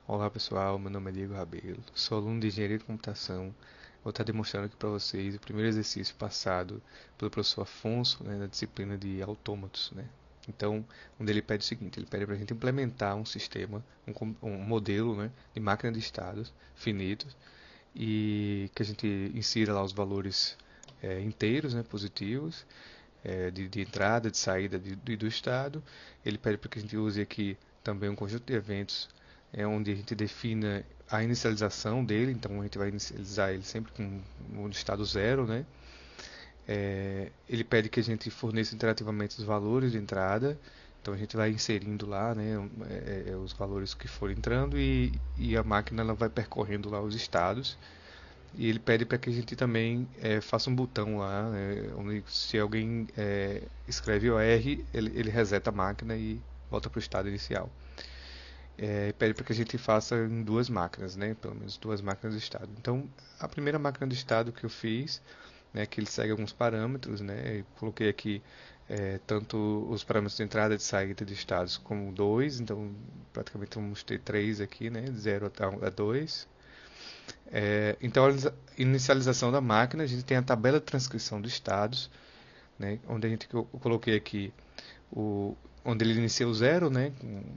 Olá pessoal, meu nome é Diego Rabelo, sou aluno de Engenharia de Computação. Vou estar demonstrando aqui para vocês o primeiro exercício passado pelo professor Afonso, na disciplina de autômatos, Então, onde ele pede o seguinte, ele pede para a gente implementar um sistema, um modelo, de máquina de estados finitos e que a gente insira lá os valores inteiros, positivos, de entrada, de saída do estado. Ele pede para que a gente use aqui também um conjunto de eventos onde a gente defina a inicialização dele, então a gente vai inicializar ele sempre com no estado zero, ele pede que a gente forneça interativamente os valores de entrada, então a gente vai inserindo lá, os valores que forem entrando e a máquina ela vai percorrendo lá os estados. E ele pede para que a gente também faça um botão lá, onde se alguém escreve o R, ele reseta a máquina e volta para o estado inicial. Pede para que a gente faça em duas máquinas, pelo menos duas máquinas de estado. Então, a primeira máquina de estado que eu fiz, que ele segue alguns parâmetros, Eu coloquei aqui tanto os parâmetros de entrada e de saída de estados como dois, então praticamente vamos ter três aqui, de 0 a 2. Então, a inicialização da máquina, a gente tem a tabela de transcrição dos estados, onde eu coloquei aqui onde ele inicia o zero,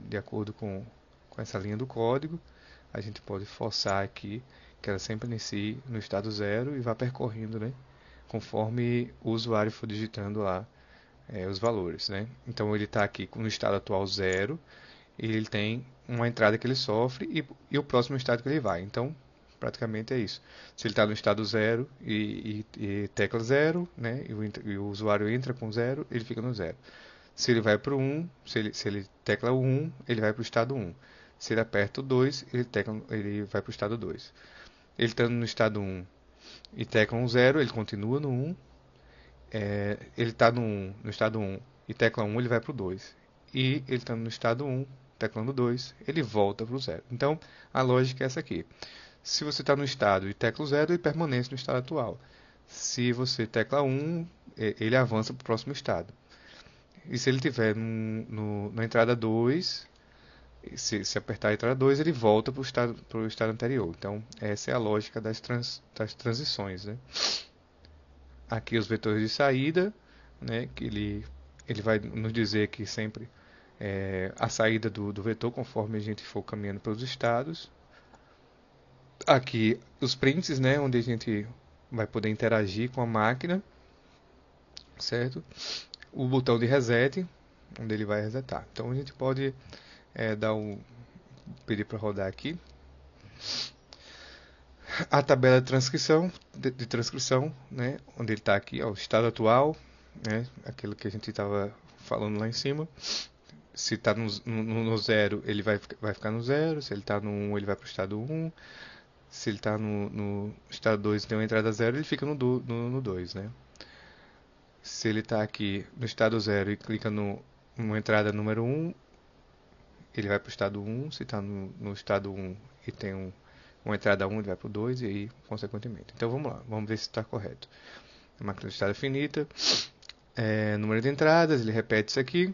de acordo com essa linha do código. A gente pode forçar aqui que ela sempre inicie no estado zero e vá percorrendo, conforme o usuário for digitando lá os valores, Então ele está aqui no estado atual zero e ele tem uma entrada que ele sofre e o próximo estado que ele vai. Então praticamente é isso. Se ele está no estado zero e tecla zero, e o usuário entra com zero, ele fica no zero. Se ele vai para o 1, se ele tecla o 1, ele vai para o estado 1. Se ele aperta o 2, ele vai para o estado 2. Ele estando no estado 1 e tecla um 0, ele continua no 1. Ele está no estado 1 e tecla 1, ele vai para o 2. E ele estando no estado 1, teclando 2, ele volta para o 0. Então, a lógica é essa aqui. Se você está no estado e tecla o 0, ele permanece no estado atual. Se você tecla 1, ele avança para o próximo estado. E se ele tiver na entrada 2, se apertar a entrada 2, ele volta para o estado anterior. Então, essa é a lógica das transições. Aqui os vetores de saída, que ele vai nos dizer que sempre a saída do vetor conforme a gente for caminhando pelos estados. Aqui os prints, onde a gente vai poder interagir com a máquina, certo? O botão de reset, onde ele vai resetar. Então a gente pode pedir para rodar aqui a tabela de transcrição, onde ele está aqui, o estado atual, aquilo que a gente estava falando lá em cima. Se está no 0, ele vai ficar no 0. Se ele está no 1, ele vai para o estado 1. Se ele está no estado 2 e tem uma entrada 0, ele fica no 2, Se ele está aqui no estado 0 e clica numa entrada número 1, ele vai para o estado 1. Se está no estado 1 e tem uma entrada 1, ele vai para o 2 e aí consequentemente. Então vamos lá, vamos ver se está correto. A máquina de estado finita, número de entradas, ele repete isso aqui.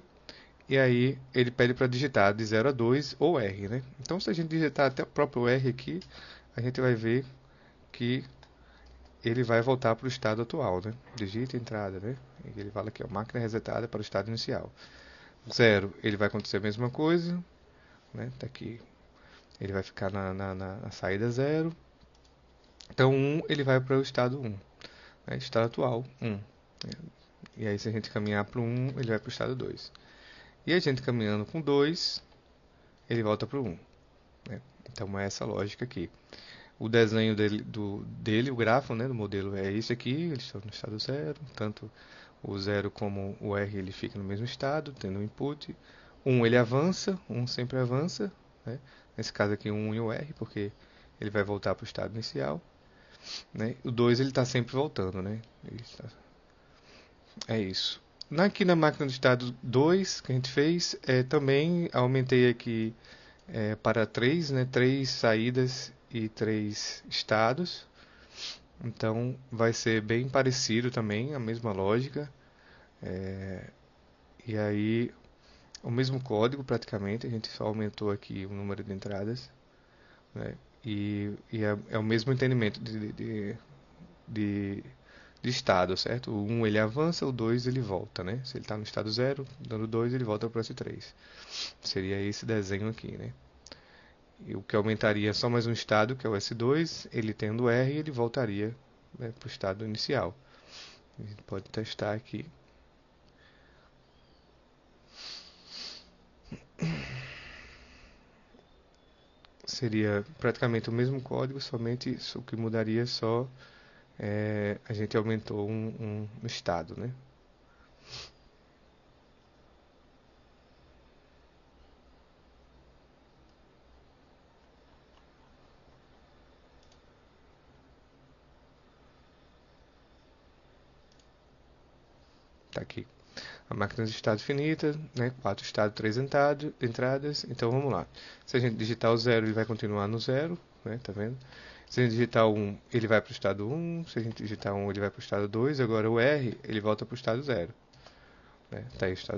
E aí ele pede para digitar de 0 a 2 ou R, Então se a gente digitar até o próprio R aqui, a gente vai ver que ele vai voltar para o estado atual, Digita entrada, E ele fala aqui, máquina resetada para o estado inicial. 0, ele vai acontecer a mesma coisa, Tá aqui, ele vai ficar na saída 0. Então 1, ele vai para o estado 1, Estado atual, 1. E aí se a gente caminhar para o 1, ele vai para o estado 2. E a gente caminhando com 2, ele volta para o 1. Então é essa lógica aqui. O desenho dele, o grafo, do modelo é esse aqui, eles estão no estado 0, tanto o 0 como o R ele fica no mesmo estado, tendo um input. 1 ele avança, 1 sempre avança, nesse caso aqui 1 e o R, porque ele vai voltar para o estado inicial. O 2 ele está sempre voltando, É isso. Aqui na máquina do estado 2 que a gente fez, também aumentei aqui para 3, 3 saídas e 3 estados. Então vai ser bem parecido também, a mesma lógica. E aí o mesmo código praticamente, a gente só aumentou aqui o número de entradas. né? É o mesmo entendimento de, de estado, certo? O 1 ele avança, o 2 ele volta, né? Se ele está no estado 0, dando 2 ele volta para o S3. Seria esse desenho aqui, né? E o que aumentaria só mais um estado, que é o S2, ele tendo R, ele voltaria, né, para o estado inicial. A gente pode testar aqui. Seria praticamente o mesmo código, somente o que mudaria só a gente aumentou um estado, né? Tá aqui. A máquina de estado finita, né? 4 estados, 3 entradas. Então vamos lá. Se a gente digitar o 0, ele vai continuar no 0, né? Tá vendo? Se a gente digitar o 1, ele vai para o estado 1. Se a gente digitar 1, ele vai para o estado 2. Agora o R, ele volta para o estado 0. Né? Tá aí o estado